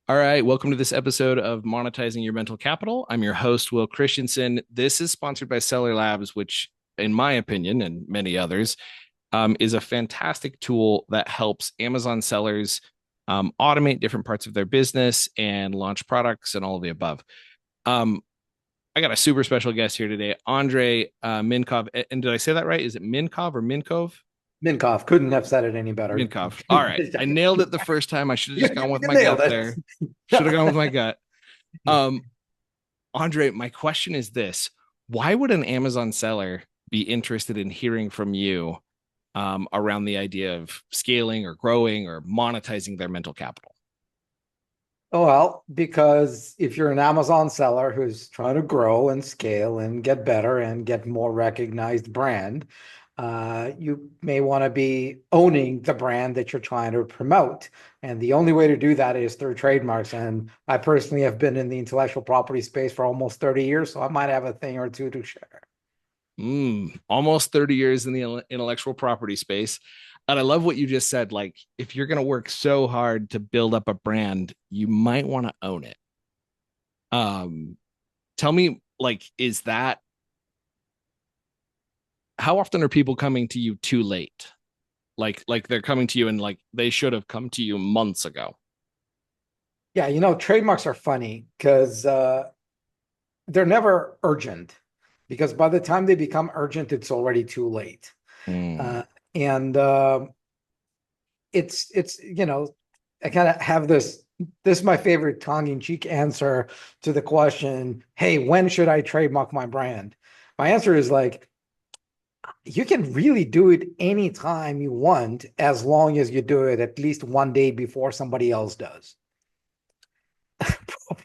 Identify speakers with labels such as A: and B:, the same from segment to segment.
A: All right, welcome to this episode of Monetizing Your Mental Capital. I'm your host, Will Christensen. This is sponsored by Seller Labs, which, in my opinion, and many others, is a fantastic tool that helps Amazon sellers automate different parts of their business and launch products and all of the above. Um, I got a super special guest here today, Andrei Minkov. And did I say that right? Is it Minkov or Minkov?
B: Minkoff couldn't have said it any better.
A: Minkov. All right. I nailed it the first time. I should have
B: You,
A: just gone
B: you
A: with my
B: nailed
A: gut
B: it.
A: there. Should have gone with my gut. Um, Andre, my question is this: why would an Amazon seller be interested in hearing from you around the idea of scaling or growing or monetizing their mental capital?
B: Oh, well, because if you're an Amazon seller who's trying to grow and scale and get better and get more recognized brand, you may want to be owning the brand that you're trying to promote. And the only way to do that is through trademarks. And I personally have been in the intellectual property space for almost 30 years, so I might have a thing or two to share.
A: Almost 30 years in the intellectual property space. And I love what you just said. Like, if you're going to work so hard to build up a brand, you might want to own it. Um, Tell me, like, is that how often are people coming to you too late? Like they're coming to you and like they should have come to you months ago.
B: Yeah, trademarks are funny because they're never urgent because by the time they become urgent, it's already too late.
A: Mm.
B: Uh, and it's I kind of have this is my favorite tongue-in-cheek answer to the question, hey, when should I trademark my brand? My answer is like, you can really do it anytime you want, as long as you do it at least one day before somebody else does.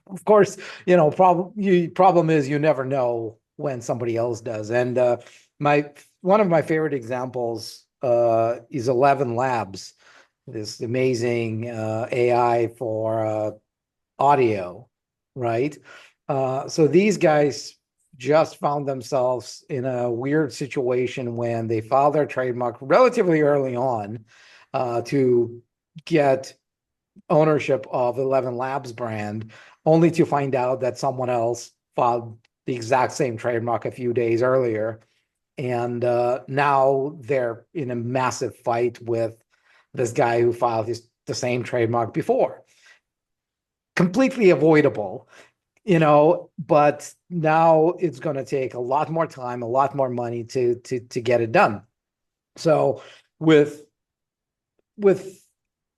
B: Of course, problem is you never know when somebody else does. And my one of my favorite examples is 11 Labs, this amazing AI for audio, right? So these guys just found themselves in a weird situation when they filed their trademark relatively early on to get ownership of 11 Labs brand, only to find out that someone else filed the exact same trademark a few days earlier. And now they're in a massive fight with this guy who filed the same trademark before. Completely avoidable, but now it's going to take a lot more time, a lot more money to get it done. So with with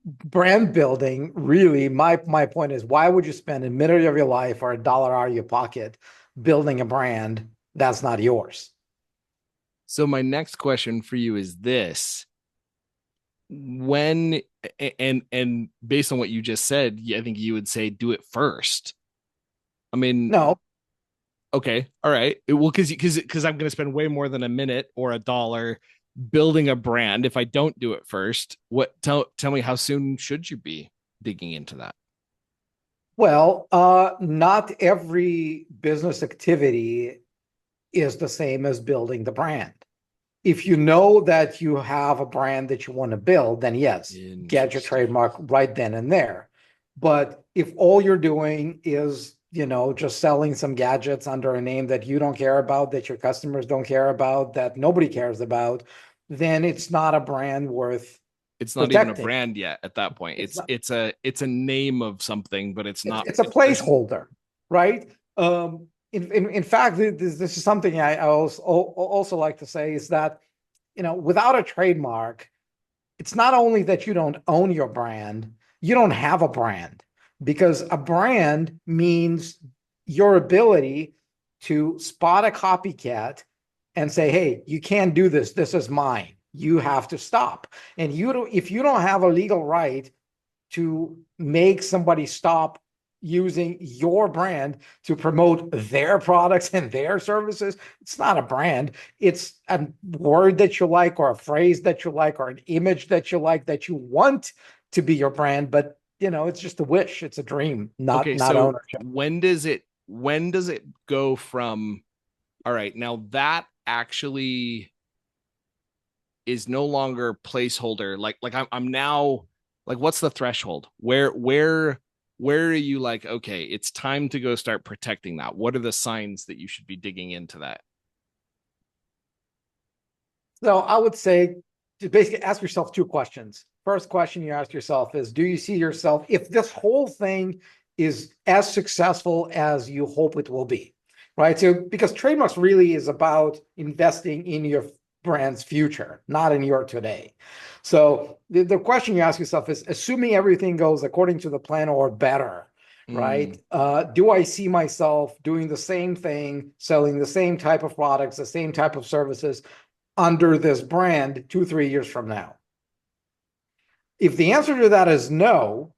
B: brand building, really, my point is, why would you spend a minute of your life or a dollar out of your pocket building a brand that's not yours?
A: So my next question for you is this: when and based on what you just said, I think you would say do it first. I mean,
B: No,
A: okay, all right. Well, because I'm going to spend way more than a minute or a dollar building a brand if I don't do it first. Tell me how soon should you be digging into that?
B: well, not every business activity is the same as building the brand. If you know that you have a brand that you want to build, then yes, get your
A: Interesting.
B: trademark right then and there. But if all you're doing is, just selling some gadgets under a name that you don't care about, that your customers don't care about, that nobody cares about, then it's not a brand worth
A: It's not even a
B: protecting.
A: brand yet at that point.
B: It's not,
A: It's a name of something, but it's not.
B: it's a
A: There's
B: placeholder, right? In fact, this is something I also like to say is that, without a trademark, it's not only that you don't own your brand, you don't have a brand, because a brand means your ability to spot a copycat and say, hey, you can't do this. This is mine. You have to stop. And if you don't have a legal right to make somebody stop using your brand to promote their products and their services, it's not a brand. It's a word that you like, or a phrase that you like, or an image that you like, that you want to be your brand. But it's just a wish. It's a dream, not
A: okay.
B: not
A: So
B: ownership.
A: when does it go from all right, now that actually is no longer placeholder. Like I'm now like what's the threshold? Where where are you like, okay, it's time to go start protecting that? What are the signs that you should be digging into that?
B: So I would say to basically ask yourself two questions. First question you ask yourself is, do you see yourself, if this whole thing is as successful as you hope it will be, right? So because trademarks really is about investing in your brand's future, not in your today. So the question you ask yourself is, assuming everything goes according to the plan or better, right?
A: Mm,
B: Do I see myself doing the same thing, selling the same type of products, the same type of services under this brand 2, 3 years from now? If the answer to that is no,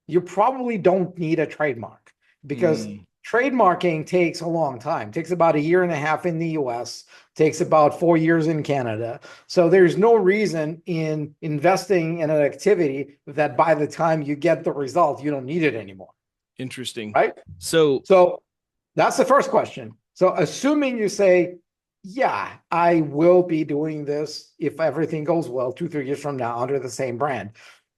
B: you probably don't need a trademark, because
A: mm.
B: trademarking takes a long time. It takes about a year and a half in the US, takes about 4 years in Canada. So there's no reason in investing in an activity that by the time you get the result, you don't need it anymore,
A: Interesting.
B: right?
A: So,
B: So that's the first question. So assuming you say, yeah, I will be doing this if everything goes well 2, 3 years from now under the same brand.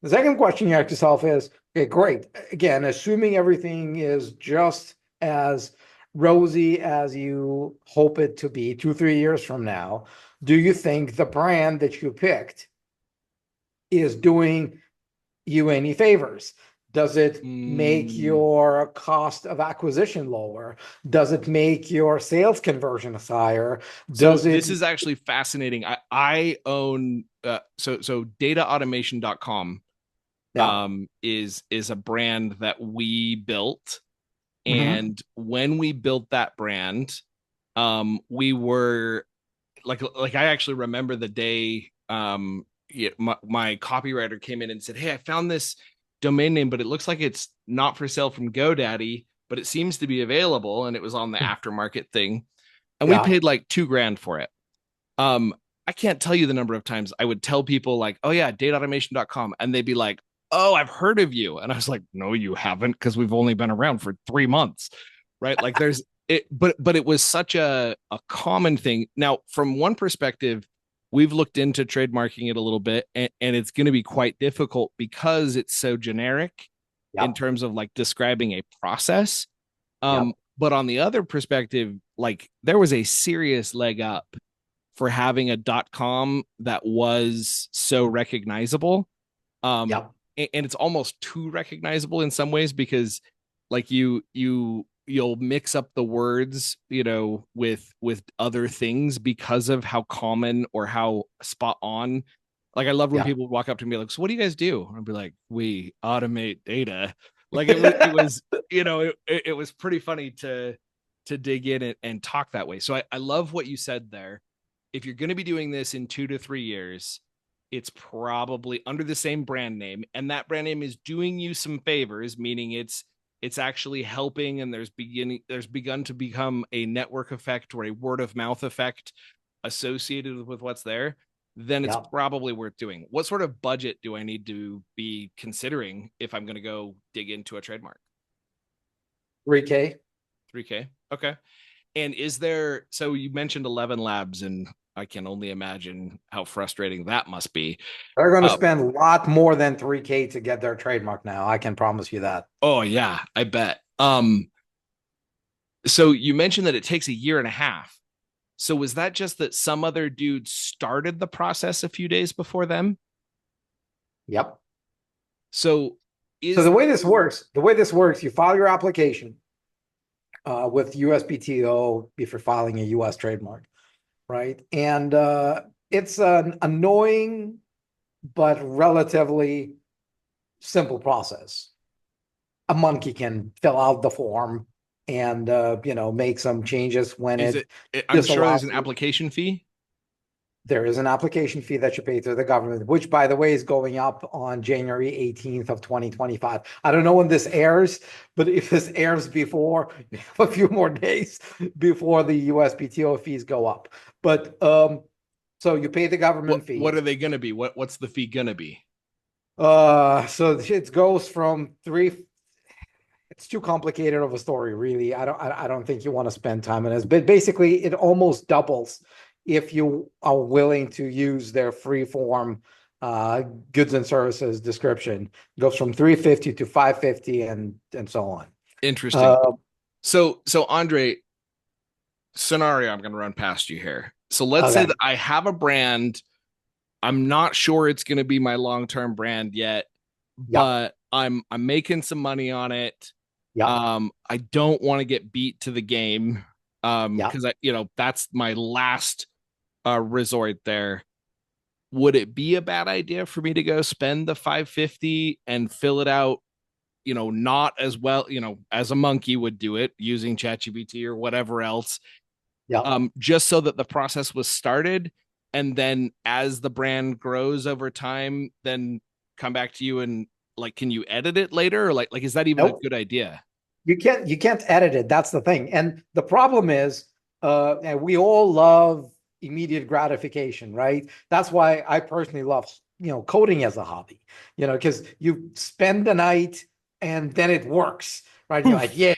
B: The second question you ask yourself is, okay, great. Again, assuming everything is just as rosy as you hope it to be 2, 3 years from now, do you think the brand that you picked is doing you any favors? Does it make
A: mm,
B: your cost of acquisition lower? Does it make your sales conversion higher?
A: so
B: Does
A: this
B: it?
A: is actually fascinating. I own so dataautomation.com
B: Yeah.
A: is a brand that we built.
B: Mhm.
A: And when we built that brand, we were like I actually remember the day yeah, my copywriter came in and said, "Hey, I found this domain name, but it looks like it's not for sale from GoDaddy, but it seems to be available." And it was on the aftermarket thing. And we
B: Yeah.
A: paid like 2 grand for it. Um, I can't tell you the number of times I would tell people like, "Oh yeah, dateautomation.com," and they'd be like, "Oh, I've heard of you." And I was like, "No, you haven't, because we've only been around for 3 months." Right? Like there's it, but it was such a common thing. Now, from one perspective, we've looked into trademarking it a little bit, and it's going to be quite difficult because it's so generic in
B: Yep.
A: terms of like describing a process.
B: Yep.
A: But on the other perspective, like there was a serious leg up for having a .com that was so recognizable. Um,
B: Yep.
A: and it's almost too recognizable in some ways, because like you'll mix up the words, with other things because of how common or how spot on. Like I love when
B: Yep.
A: people walk up to me like, "So what do you guys do?" And I'll be like, "We automate data." Like it was it was pretty funny to dig in and talk that way. So I love what you said there. If you're going to be doing this in 2 to 3 years, it's probably under the same brand name, and that brand name is doing you some favors, meaning it's actually helping, and there's begun to become a network effect or a word of mouth effect associated with what's there. Then it's
B: Yep.
A: probably worth doing. What sort of budget do I need to be considering if I'm going to go dig into a trademark?
B: 3K.
A: 3K. Okay. And is there, so you mentioned 11 labs, and I can only imagine how frustrating that must be.
B: They're going to
A: Uh,
B: spend a lot more than 3K to get their trademark now. I can promise you that.
A: oh yeah, I bet. So you mentioned that it takes a year and a half. So was that just that some other dude started the process a few days before them?
B: Yep.
A: So
B: So
A: is
B: the way this works, you file your application with USPTO if you're filing a US trademark, right? And it's an annoying but relatively simple process. A monkey can fill out the form and make some changes when
A: is
B: it
A: it I'm sure there's
B: disallows
A: an
B: you.
A: application fee.
B: There is an application fee that you pay to the government, which, by the way, is going up on January 18th of 2025. I don't know when this airs, but if this airs before a few more days before the USPTO fees go up. But so you pay the
A: What
B: government
A: what
B: fee.
A: are they going to be? What's the fee going to be?
B: So it goes from three. It's too complicated of a story, really. I don't think you want to spend time on this, but basically it almost doubles if you are willing to use their free form uh, goods and services description. Goes from 350 to 550 and so on.
A: Interesting.
B: Uh,
A: So Andre, scenario I'm going to run past you here. So let's say
B: okay.
A: that I have a brand. I'm not sure it's going to be my long-term brand yet,
B: Yep.
A: but I'm making some money on it.
B: Yep.
A: I don't want to get beat to the game
B: Yep.
A: because I that's my last resort there. Would it be a bad idea for me to go spend the 550 and fill it out, not as well, as a monkey would do it using ChatGPT or whatever else,
B: Yep.
A: just so that the process was started, and then as the brand grows over time, then come back to you and like, can you edit it later? Or like is that even a
B: Nope.
A: good idea?
B: You can't edit it. That's the thing. And the problem is, and we all love immediate gratification, right? That's why I personally love, coding as a hobby, because you spend the night and then it works, right? You're like,
A: Poof.
B: yeah,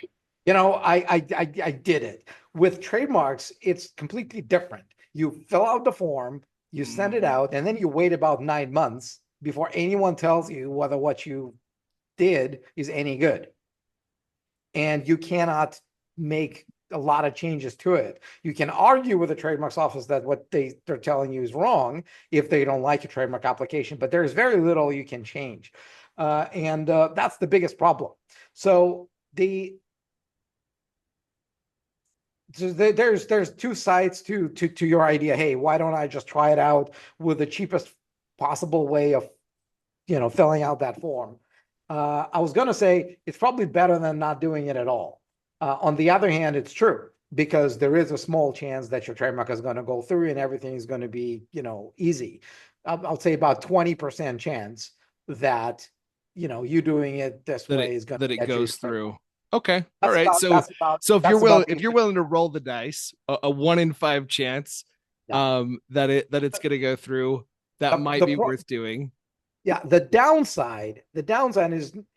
B: I did it. With trademarks, it's completely different. You fill out the form, you send it
A: Mm.
B: out, and then you wait about 9 months before anyone tells you whether what you did is any good, and you cannot make a lot of changes to it. You can argue with the trademarks office that what they're telling you is wrong if they don't like a trademark application, but there's very little you can change. And that's the biggest problem. So there's two sides to your idea. Hey, why don't I just try it out with the cheapest possible way of filling out that form? I was going to say it's probably better than not doing it at all. On the other hand, it's true because there is a small chance that your trademark is going to go through and everything is going to be, easy. I'll say about 20% chance that, you doing it this
A: that
B: way
A: it
B: is going
A: that
B: to
A: it
B: get you your
A: goes
B: trademark.
A: through. Okay. All
B: That's
A: right.
B: about
A: So
B: that's about
A: so
B: that's about
A: if you're
B: 80.
A: willing to roll the dice, a 1 in 5 chance
B: Yeah.
A: that it's going to go through, that
B: The,
A: might
B: the
A: be
B: pro,
A: worth doing.
B: Yeah, the downside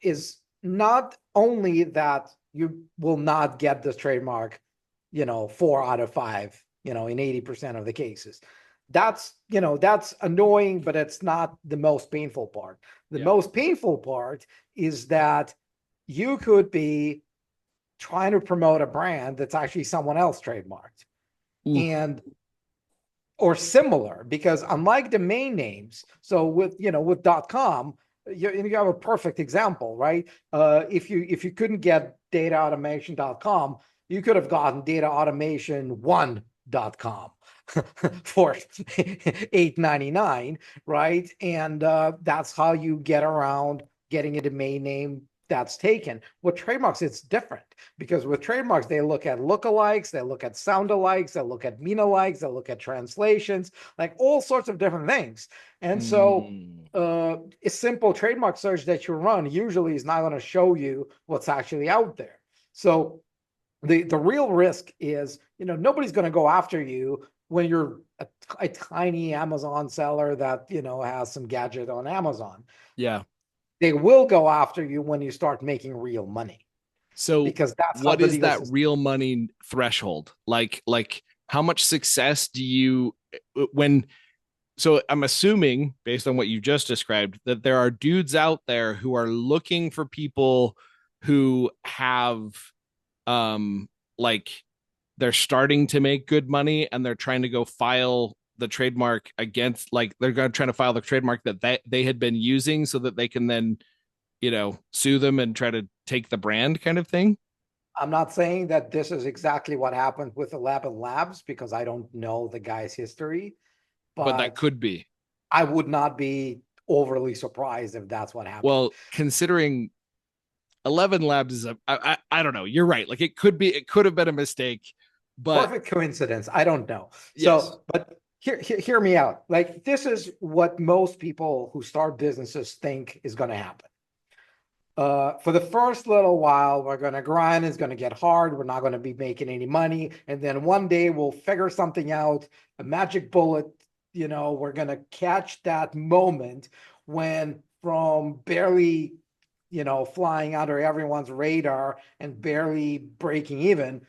B: is not only that you will not get this trademark, 4 out of 5, in 80% of the cases. That's annoying, but it's not the most painful part. The
A: Yeah.
B: most painful part is that you could be trying to promote a brand that's actually someone else trademarked.
A: Ooh.
B: And or similar, because unlike domain names, so with .com, you have a perfect example, right? If you couldn't get dataautomation.com, you could have gotten dataautomation1.com for $8.99, right? And that's how you get around getting a domain name that's taken. With trademarks, it's different because with trademarks, they look at lookalikes, they look at sound alikes, they look at mean alikes, they look at translations, like all sorts of different things. And so
A: Mm.
B: a simple trademark search that you run usually is not going to show you what's actually out there. So the real risk is, nobody's going to go after you when you're a tiny Amazon seller that, has some gadget on Amazon.
A: Yeah.
B: They will go after you when you start making real money
A: So
B: because that's how
A: what
B: the
A: is
B: legal
A: that
B: system.
A: real money threshold? Like how much success do you when so I'm assuming based on what you just described that there are dudes out there who are looking for people who have um like they're starting to make good money and they're trying to go file the trademark against, like they're going to try to file the trademark that they had been using so that they can then sue them and try to take the brand kind of thing.
B: I'm not saying that this is exactly what happened with 11 Labs because I don't know the guy's history,
A: But that
B: but
A: could be.
B: I would not be overly surprised if that's what happened.
A: Well, considering 11 Labs is I don't know, you're right, like it could have been a mistake, but
B: Perfect coincidence. I don't know.
A: yes.
B: So, but hear me out. Like, this is what most people who start businesses think is going to happen. For the first little while, we're going to grind. It's going to get hard. We're not going to be making any money. And then one day we'll figure something out, a magic bullet. We're going to catch that moment when from barely, flying under everyone's radar and barely breaking even,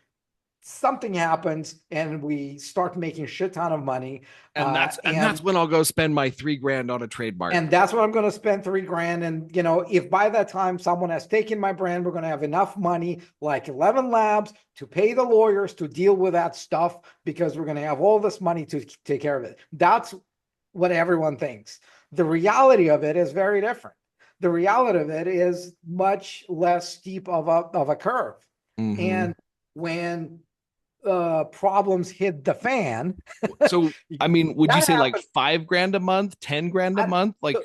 B: something happens and we start making a shit ton of money.
A: And that's when I'll go spend my $3,000 on a trademark.
B: And that's what I'm going to spend $3,000. And, if by that time someone has taken my brand, we're going to have enough money, like 11 Labs, to pay the lawyers to deal with that stuff, because we're going to have all this money to take care of it. That's what everyone thinks. The reality of it is very different. The reality of it is much less steep of a curve.
A: Mm-hmm.
B: And when problems hit the fan,
A: So, I mean, would you
B: that
A: say like
B: happens.
A: $5,000 a month, $10,000 a
B: I,
A: month? Like,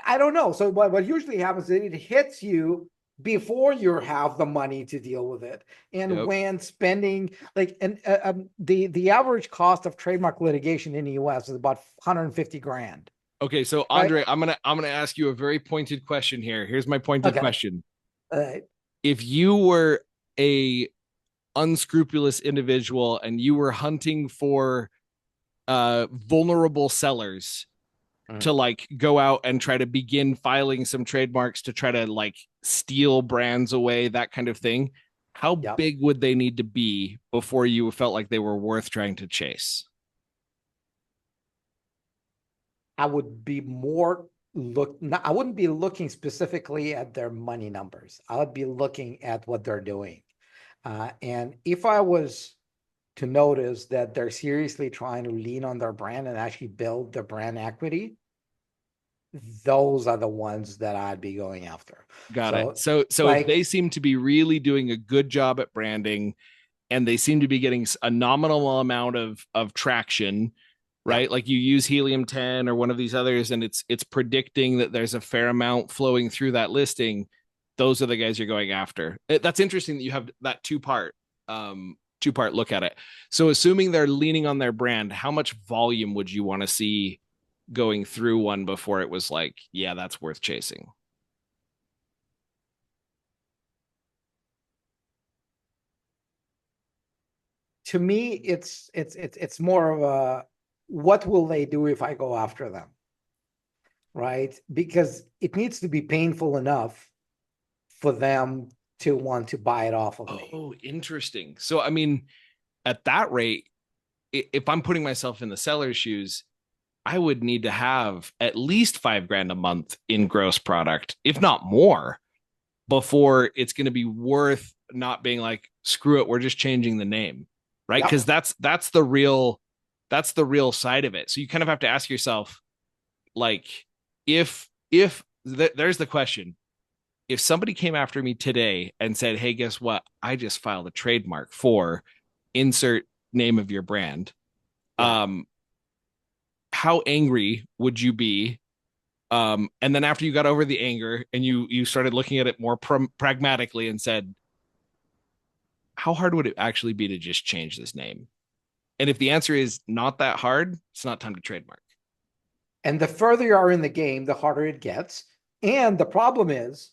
B: I don't know. So what usually happens is it hits you before you have the money to deal with it. And
A: yep.
B: when spending, like, and the average cost of trademark litigation in the US is about 150 grand.
A: Okay, so
B: Right?
A: Andre, I'm gonna ask you a very pointed question here. Here's my pointed
B: Okay.
A: question.
B: Uh,
A: If you were a unscrupulous individual and you were hunting for vulnerable sellers to like go out and try to begin filing some trademarks to try to like steal brands away, that kind of thing, how
B: yeah.
A: big would they need to be before you felt like they were worth trying to chase?
B: I would be more I wouldn't be looking specifically at their money numbers. I would be looking at what they're doing. And if I was to notice that they're seriously trying to lean on their brand and actually build their brand equity, those are the ones that I'd be going after.
A: Got it.
B: So,
A: So if
B: like,
A: they seem to be really doing a good job at branding and they seem to be getting a nominal amount of traction,
B: yeah,
A: right? Like you use helium 10 or one of these others and it's predicting that there's a fair amount flowing through that listing, those are the guys you're going after. That's interesting that you have that two part look at it. So assuming they're leaning on their brand, how much volume would you want to see going through one before it was like, yeah, that's worth chasing?
B: to me, it's more of a, what will they do if I go after them, right? Because it needs to be painful enough for them to want to buy it off of me.
A: Oh, interesting. So I mean, at that rate, if I'm putting myself in the seller's shoes, I would need to have at least $5,000 a month in gross product, if not more, before it's going to be worth not being like, screw it, we're just changing the name, right? Because
B: Yep.
A: that's the real side of it. So you kind of have to ask yourself, like, if there's the question, if somebody came after me today and said, hey, guess what? I just filed a trademark for insert name of your brand.
B: Yeah.
A: Um, how angry would you be? And then after you got over the anger and you started looking at it more pragmatically and said, how hard would it actually be to just change this name? And if the answer is not that hard, it's not time to trademark.
B: And the further you are in the game, the harder it gets. And the problem is,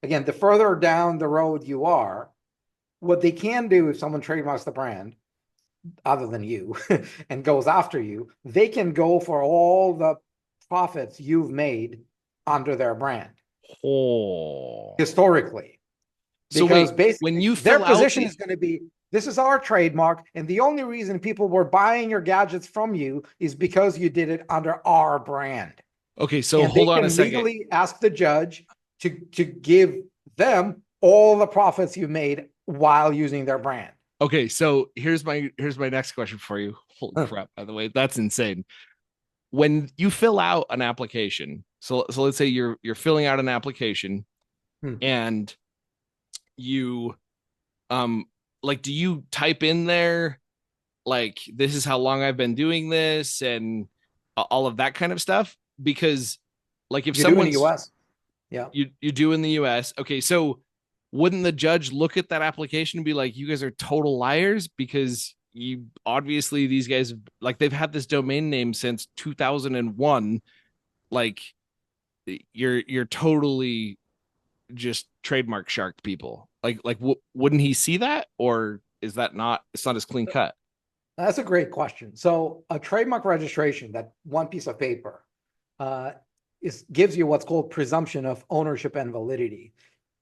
B: again, the further down the road you are, what they can do if someone trademarks the brand, other than you, and goes after you, they can go for all the profits you've made under their brand
A: Oh.
B: historically.
A: So
B: Because
A: wait, when
B: basically
A: you
B: their
A: fill out
B: position
A: the
B: is going to be, this is our trademark, and the only reason people were buying your gadgets from you is because you did it under our brand.
A: Okay, so
B: And they
A: hold on a
B: can
A: second.
B: legally ask the judge to give them all the profits you made while using their brand.
A: Okay, so here's my next question for you. Holy crap, by the way, that's insane. When you fill out an application, so let's say you're filling out an application
B: Hmm.
A: and you um like do you type in there like this is how long I've been doing this and all of that kind of stuff? Because like if
B: You do in the
A: someone's
B: US. Yeah.
A: you do in the US, okay, so wouldn't the judge look at that application and be like, you guys are total liars because you obviously these guys like they've had this domain name since 2001, like you're totally just trademark shark people. Wouldn't he see that, or is that not? It's not as clean cut.
B: That's a great question. So a trademark registration, that one piece of paper, uh, gives you what's called presumption of ownership and validity.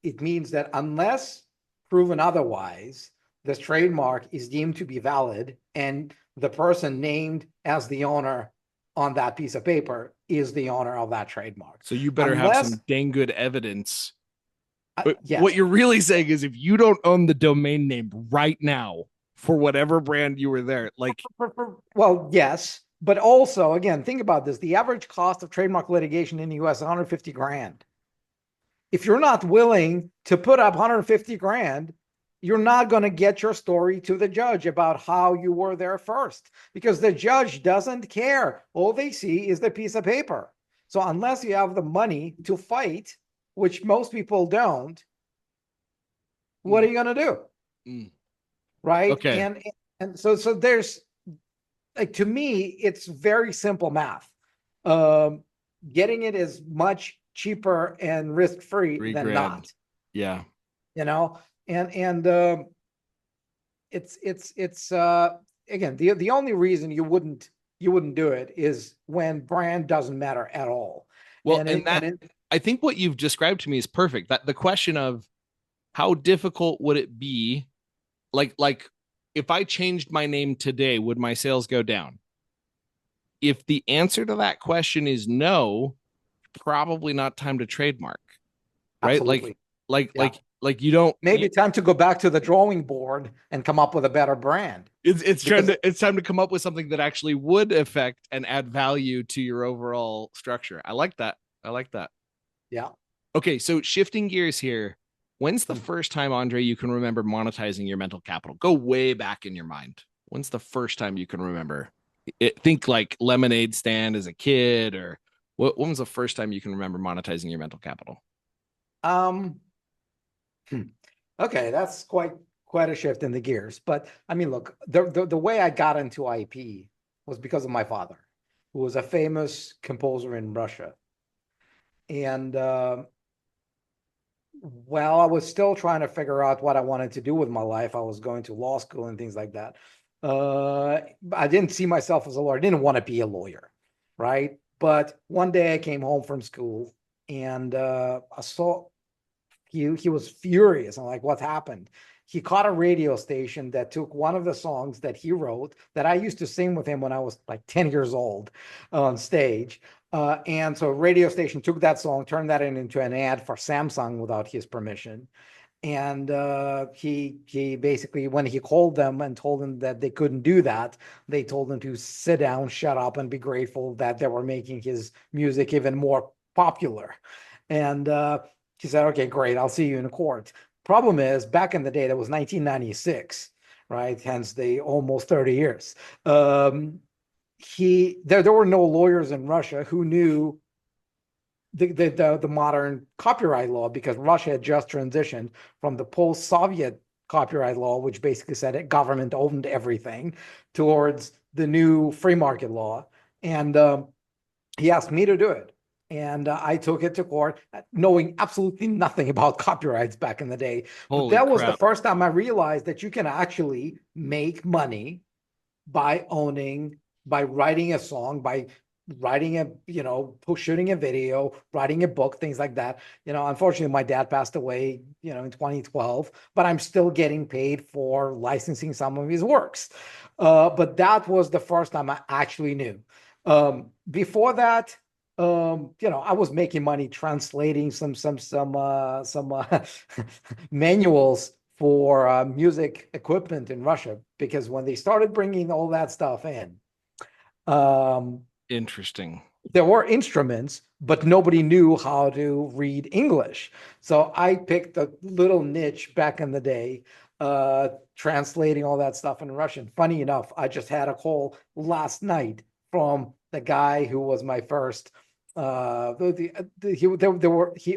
B: It means that unless proven otherwise, this trademark is deemed to be valid, and the person named as the owner on that piece of paper is the owner of that trademark.
A: So you better have
B: Unless,
A: some dang good evidence. But what
B: yes,
A: you're really saying is if you don't own the domain name right now for whatever brand you were there, like
B: well, yes, but also, again, think about this. The average cost of trademark litigation in the US is 150 grand. If you're not willing to put up 150 grand, you're not going to get your story to the judge about how you were there first, because the judge doesn't care. All they see is the piece of paper. So unless you have the money to fight, which most people don't, what are
A: mm,
B: you going to do?
A: mm,
B: Right.
A: okay,
B: And so there's, like, to me, it's very simple math. Um, Getting it is much cheaper and risk free
A: three
B: than
A: grand.
B: not,
A: Yeah.
B: you know, and it's again, the only reason you wouldn't do it is when brand doesn't matter at all.
A: Well,
B: And
A: and
B: it and
A: that
B: it
A: I think what you've described to me is perfect. That the question of how difficult would it be, like if I changed my name today, would my sales go down? If the answer to that question is no, probably not time to trademark, right? Like
B: Absolutely.
A: like
B: Yeah.
A: like like you don't
B: Maybe time to go back to the drawing board and come up with a better brand.
A: it's trying
B: Because
A: to it's time to come up with something that actually would affect and add value to your overall structure. I like that. I like that.
B: yeah.
A: Okay, so shifting gears here. When's the first time, Andrei, you can remember monetizing your mental capital? Go way back in your mind. When's the first time you can remember? Think like lemonade stand as a kid, or when was the first time you can remember monetizing your mental capital?
B: Um hmm. Okay, that's quite a shift in the gears. But I mean, look, the way I got into IP was because of my father, who was a famous composer in Russia. And well, I was still trying to figure out what I wanted to do with my life. I was going to law school and things like that. I didn't see myself as a lawyer. I didn't want to be a lawyer, right? But one day I came home from school and I saw he was furious. I'm like, what happened? He caught a radio station that took one of the songs that he wrote that I used to sing with him when I was like 10 years old on stage. And so radio station took that song, turned that into an ad for Samsung without his permission. And he basically, when he called them and told them that they couldn't do that, they told him to sit down, shut up, and be grateful that they were making his music even more popular. And he said, "Okay, great, I'll see you in court." Problem is, back in the day, that was 1996, right? Hence the almost 30 years. There were no lawyers in Russia who knew the modern copyright law, because Russia had just transitioned from the post-Soviet copyright law, which basically said that government owned everything, towards the new free market law. And he asked me to do it. And I took it to court, knowing absolutely nothing about copyrights back in the day. But
A: Holy
B: that was the
A: crap.
B: first time I realized that you can actually make money by owning, by writing a song, by writing a, shooting a video, writing a book, things like that. Unfortunately, my dad passed away, in 2012, but I'm still getting paid for licensing some of his works. But that was the first time I actually knew. Before that, I was making money translating some manuals for music equipment in Russia, because when they started bringing all that stuff in, um,
A: Interesting.
B: there were instruments, but nobody knew how to read English. So I picked a little niche back in the day, translating all that stuff in Russian. Funny enough, I just had a call last night from the guy who was my first. He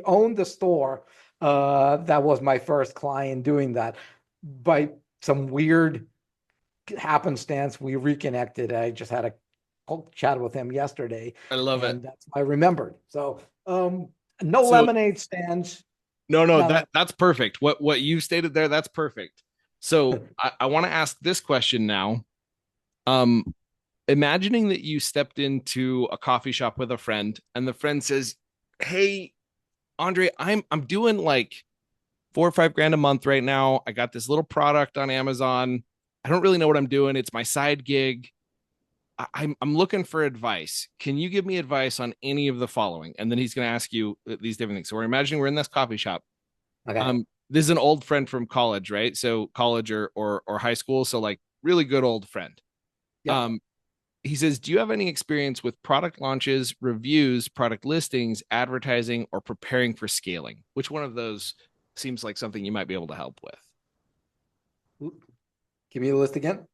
B: owned the store. That was my first client doing that. By some weird happenstance, we reconnected. I just had a chat with him yesterday,
A: I love it.
B: and that's what I remembered. So, no
A: So
B: lemonade stands.
A: no,
B: None of
A: that's perfect. What you stated there, that's perfect. So
B: that.
A: I want to ask this question now. Um, Imagining that you stepped into a coffee shop with a friend and the friend says, "Hey, Andrei, I'm doing like 4 or 5 grand a month right now. I got this little product on Amazon. I don't really know what I'm doing. It's my side gig. I'm looking for advice. Can you give me advice on any of the following?" And then he's going to ask you these different things. So we're imagining we're in this coffee shop.
B: Okay.
A: This is an old friend from college, right? So college or high school. So like really good old friend.
B: Yep.
A: Um, he says, "Do you have any experience with product launches, reviews, product listings, advertising, or preparing for scaling? Which one of those seems like something you might be able to help with?"
B: Give me the list again.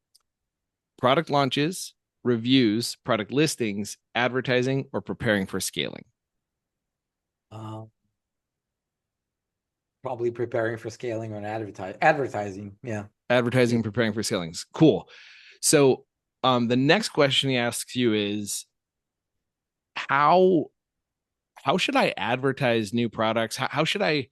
A: Product launches, reviews, product listings, advertising, or preparing for scaling?
B: Uh, Probably preparing for scaling or advertising. Yeah.
A: Advertising, preparing for scaling. Cool. So the next question he asks you is how should I advertise new products? How should I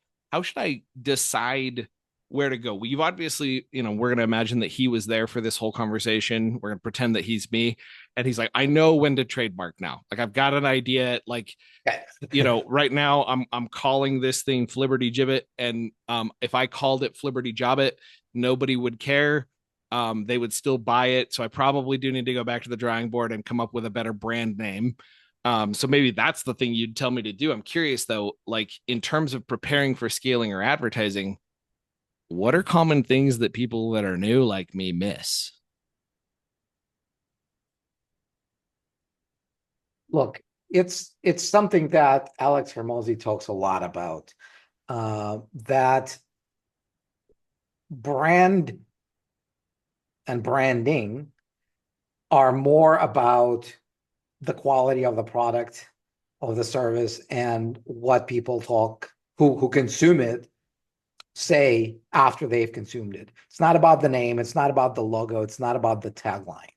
A: decide where to go? We've obviously, we're gonna imagine that he was there for this whole conversation. We're gonna pretend that he's me, and he's like, "I know when to trademark now. Like I've got an idea. Like,
B: Okay.
A: right now I'm calling this thing Flibberty Gibbet, and if I called it Flibberty Jobbet, nobody would care. They would still buy it. So I probably do need to go back to the drawing board and come up with a better brand name. So maybe that's the thing you'd tell me to do. I'm curious though, like in terms of preparing for scaling or advertising, what are common things that people that are new like me miss?
B: Look, it's something that Alex Hermosi talks a lot about. That brand and branding are more about the quality of the product, of the service, and what people talk who consume it say after they've consumed it. It's not about the name, it's not about the logo, it's not about the tagline.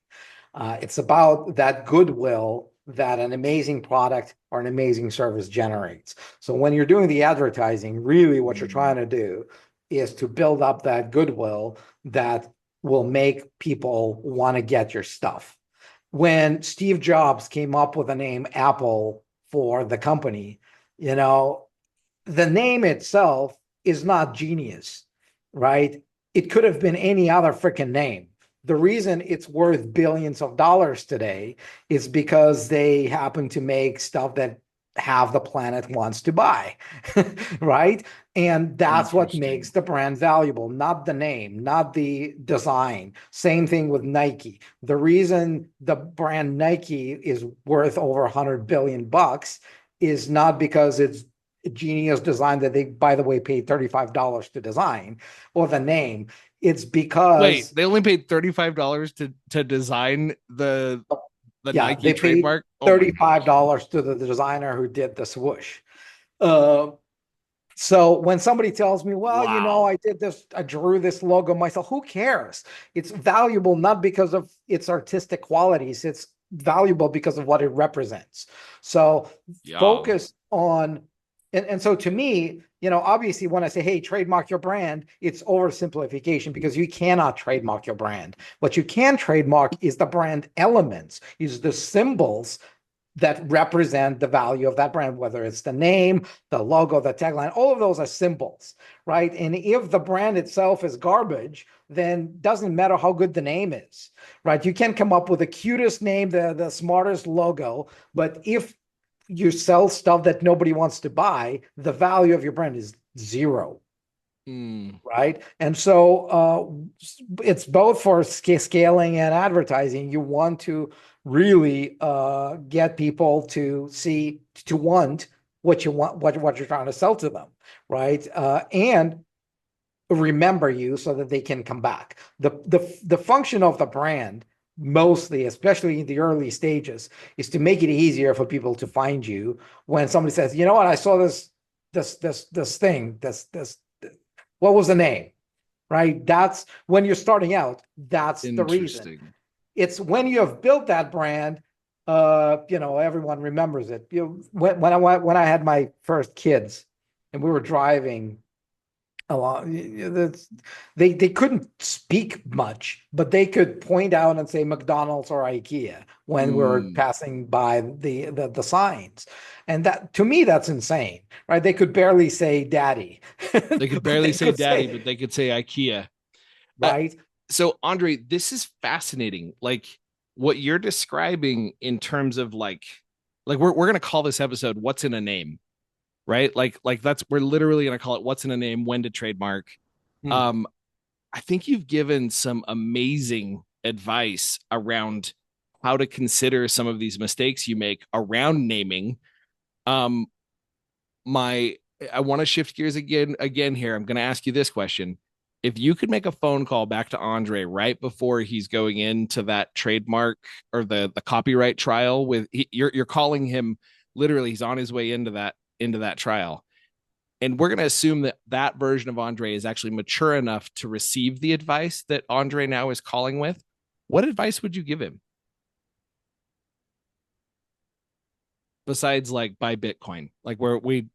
B: It's about that goodwill that an amazing product or an amazing service generates. So when you're doing the advertising, really what you're trying to do is to build up that goodwill that will make people want to get your stuff. When Steve Jobs came up with the name Apple for the company, you know, the name itself is not genius, right? It could have been any other freaking name. The reason it's worth billions of dollars today is because they happen to make stuff that half the planet wants to buy, right? And that's what makes
A: Interesting.
B: the brand valuable, not the name, not the design. Same thing with Nike. The reason the brand Nike is worth over 100 billion bucks is not because it's genius design that they, by the way, paid $35 to design, or the name. It's
A: Wait,
B: because,
A: they only paid $35 to design the
B: yeah,
A: Nike
B: they paid
A: trademark. Oh my gosh.
B: $35 to the designer who did the swoosh. Uh, so when somebody tells me, well,
A: Wow.
B: I did this, I drew this logo myself, who cares? It's valuable not because of its artistic qualities, it's valuable because of what it represents. So
A: Yeah.
B: focus on, and so to me, obviously when I say, hey, trademark your brand, it's oversimplification because you cannot trademark your brand. What you can trademark is the brand elements, is the symbols that represent the value of that brand, whether it's the name, the logo, the tagline, all of those are symbols, right? And if the brand itself is garbage, then doesn't matter how good the name is, right? You can come up with the cutest name, the smartest logo, but if you sell stuff that nobody wants to buy, the value of your brand is zero,
A: Mm.
B: right? And so it's both for scaling and advertising. You want to really get people to see, to want what you want, what you're trying to sell to them, right? And remember you so that they can come back. The function of the brand, mostly, especially in the early stages, is to make it easier for people to find you when somebody says, you know what, I saw this thing, this what was the name? Right? That's when you're starting out. That's the reason.
A: Interesting.
B: It's when you have built that brand, everyone remembers it. When I had my first kids and we were driving a lot. They couldn't speak much, but they could point out and say McDonald's or IKEA when we're
A: Mm,
B: passing by the signs. And that, to me, that's insane, right? They could barely say daddy,
A: they could
B: but
A: barely
B: they
A: say
B: could
A: daddy,
B: say,
A: but they could say IKEA. Uh,
B: right?
A: so Andre, this is fascinating. Like what you're describing in terms of like we're gonna call this episode "What's in a Name," right? Like that's we're literally gonna call it "What's in a Name," when to trademark.
B: Hmm.
A: Um, I think you've given some amazing advice around how to consider some of these mistakes you make around naming. Um, my I want to shift gears again here. I'm going to ask you this question. If you could make a phone call back to Andre right before he's going into that trademark or the copyright trial you're calling him literally he's on his way into that trial. And we're going to assume that that version of Andre is actually mature enough to receive the advice that Andre now is calling with. What advice would you give him besides like buy Bitcoin? Like we've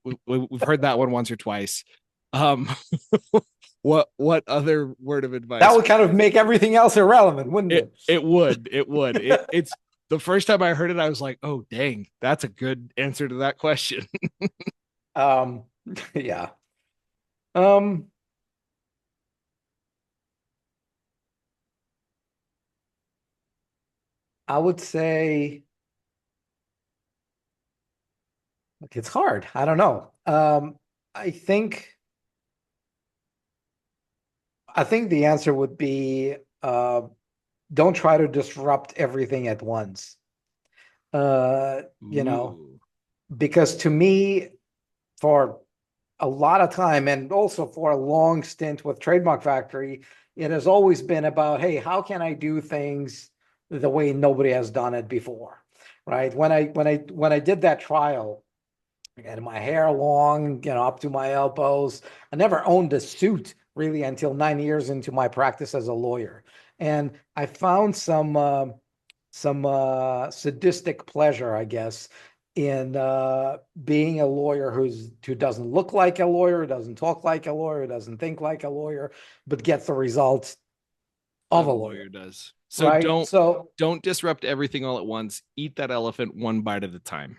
A: heard that one once or twice. Um, what other word of
B: That
A: advice?
B: would kind of make everything else irrelevant, wouldn't it?
A: It's the first time I heard it, I was like, oh dang, that's a good answer to that question.
B: Um, yeah. Um, I would say, like, it's hard. I don't know. I think I think the answer would be, don't try to disrupt everything at once. You know,
A: Ooh,
B: because to me, for a lot of time and also for a long stint with Trademark Factory, it has always been about, hey, how can I do things the way nobody has done it before? Right. When I did that trial, I had my hair long, up to my elbows. I never owned a suit really until 9 years into my practice as a lawyer. And I found some sadistic pleasure, I guess, in being a lawyer who doesn't look like a lawyer, doesn't talk like a lawyer, doesn't think like a lawyer, but gets the results of
A: that
B: a
A: a
B: lawyer,
A: lawyer does. So
B: right? So
A: don't disrupt everything all at once. Eat that elephant one bite at a time.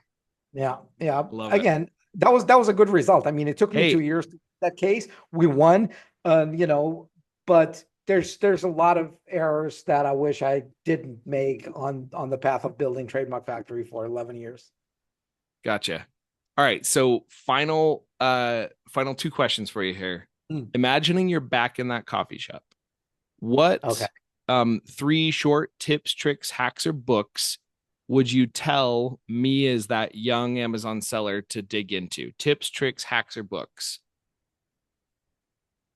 B: yeah, yeah.
A: Love it.
B: Again, that was a good result. I mean, it took me two
A: Hey,
B: years to get that case. We won, but there's a lot of errors that I wish I didn't make on the path of building Trademark Factory for 11 years.
A: gotcha. All right. So final two questions for you here.
B: Hmm.
A: Imagining you're back in that coffee shop. What
B: Okay.
A: three short tips, tricks, hacks, or books would you tell me as that young Amazon seller to dig into? Tips, tricks, hacks, or books?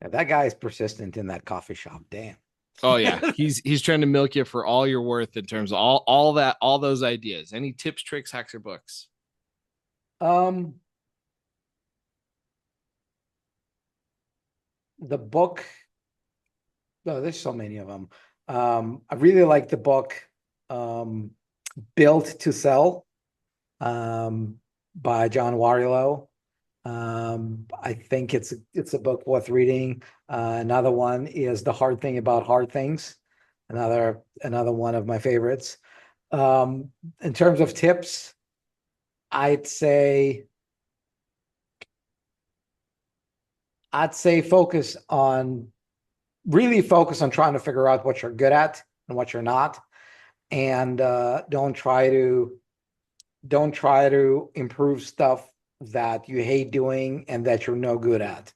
B: Yeah, that guy's persistent in that coffee shop. Damn.
A: Oh yeah, he's trying to milk you for all you're worth in terms of all those ideas. Any tips, tricks, hacks, or books?
B: Um, the book, oh, there's so many of them. I really like the book, um, Built to Sell, um, by John Warrilow. I think it's a book worth reading. Another one is The Hard Thing About Hard Things, another one of my favorites. Um, in terms of tips, I'd say I'd say really focus on trying to figure out what you're good at and what you're not, and don't try to improve stuff that you hate doing and that you're no good at.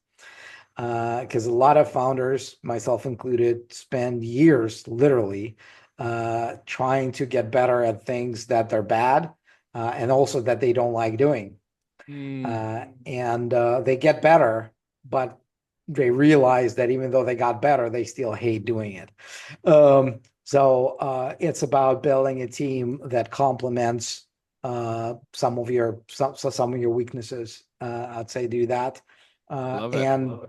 B: Because a lot of founders, myself included, spend years literally trying to get better at things that they're bad, and also that they don't like doing.
A: Mm,
B: And they get better, but they realize that even though they got better, they still hate doing it. So it's about building a team that complements some of your weaknesses. I'd say do that.
A: love it.
B: And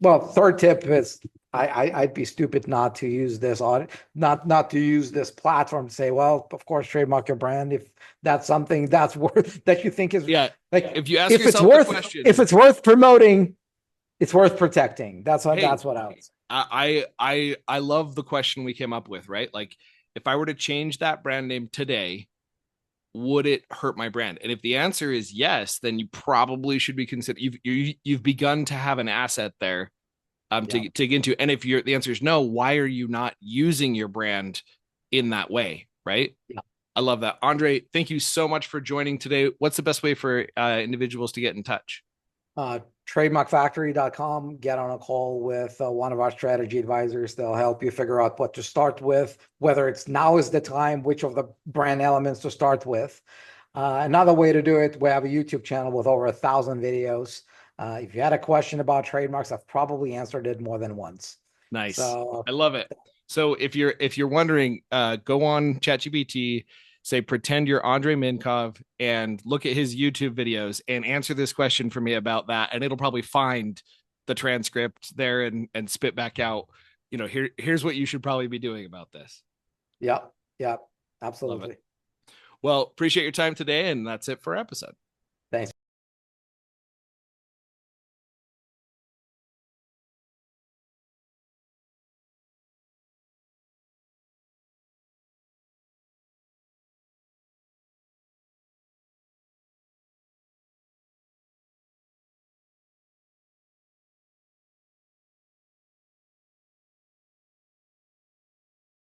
B: well, third tip is I'd be stupid not to use this audit, not to use this platform to say, well, of course, trademark your brand if that's something that's worth that you think is
A: Yeah.
B: like
A: If you ask
B: if it's
A: yourself the
B: worth if
A: question,
B: it's worth promoting, it's worth protecting.
A: Hey,
B: That's what I would say.
A: I love the question we came up with, right? Like, if I were to change that brand name today, would it hurt my brand? And if the answer is yes, then you probably should be considered. You've begun to have an asset there
B: Yeah.
A: to get into. And if the answer is no, why are you not using your brand in that way, right?
B: Yeah.
A: I love that. Andrei, thank you so much for joining today. What's the best way for individuals to get in touch?
B: Trademarkfactory.com. Get on a call with one of our strategy advisors. They'll help you figure out what to start with, whether it's now is the time, which of the brand elements to start with. Another way to do it, we have a YouTube channel with over 1,000 videos. If you had a question about trademarks, I've probably answered it more than once.
A: Nice.
B: So
A: I love it. So if you're wondering, go on ChatGPT, say pretend you're Andrei Minkov and look at his YouTube videos and answer this question for me about that, and it'll probably find the transcript there and spit back out. Here's what you should probably be doing about this.
B: yeah, yeah,
A: Love it.
B: absolutely.
A: Well, appreciate your time today, and that's it for our episode.
B: Thanks.